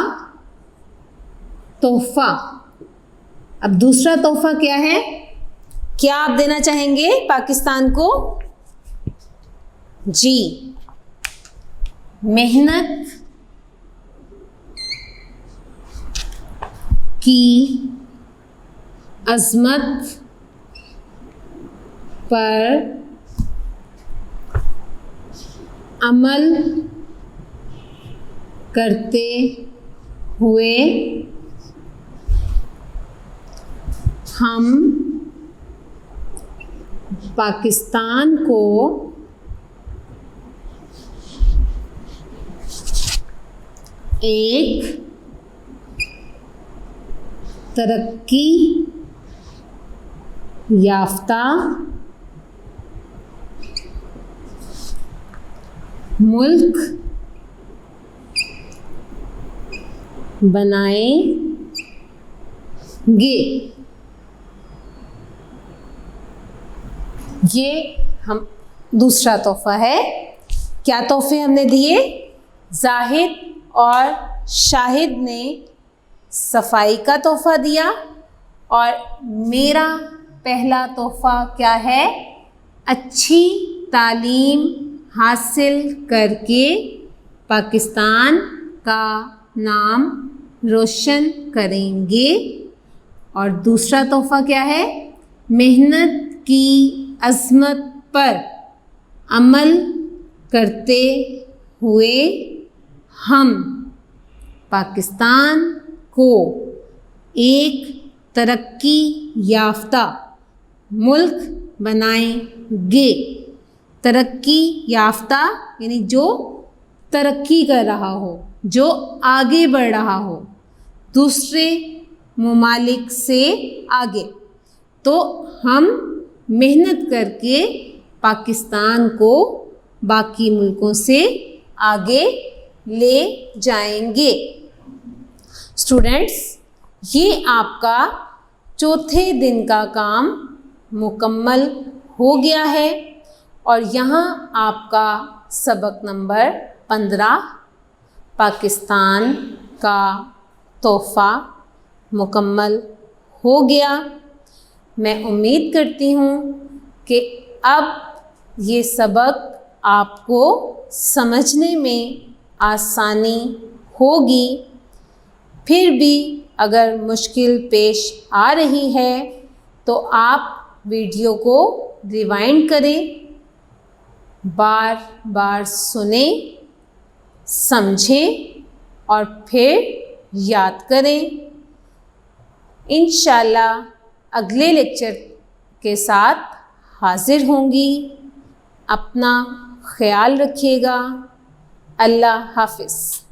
तोहफा। अब दूसरा तोहफा क्या है? क्या आप देना चाहेंगे पाकिस्तान को? जी, मेहनत की अज़मत पर अमल करते हुए हम पाकिस्तान को एक तरक्की याफ्ता मुल्क बनाएंगे। ये हम दूसरा तोहफा है क्या तोहफे हमने दिए? जाहिद और शाहिद ने सफाई का तोहफ़ा दिया और मेरा पहला तोहफ़ा क्या है? अच्छी तालीम हासिल करके पाकिस्तान का नाम रोशन करेंगे। और दूसरा तोहफ़ा क्या है? मेहनत की अज़मत पर अमल करते हुए हम पाकिस्तान को एक तरक्की याफ्ता मुल्क बनाएंगे। तरक्की याफ्ता यानी जो तरक्की कर रहा हो, जो आगे बढ़ रहा हो, दूसरे ममालिक से आगे। तो हम मेहनत करके पाकिस्तान को बाकी मुल्कों से आगे ले जाएंगे। स्टूडेंट्स, ये आपका चौथे दिन का काम मुकम्मल हो गया है और यहाँ आपका सबक नंबर 15 पाकिस्तान का तोहफ़ा मुकम्मल हो गया। मैं उम्मीद करती हूँ कि अब ये सबक आपको समझने में आसानी होगी। फिर भी अगर मुश्किल पेश आ रही है तो आप वीडियो को रिवाइंड करें, बार बार सुने, समझें और फिर याद करें। इंशाल्लाह अगले लेक्चर के साथ हाजिर होंगी। अपना ख्याल रखिएगा। अल्लाह हाफ़िज़।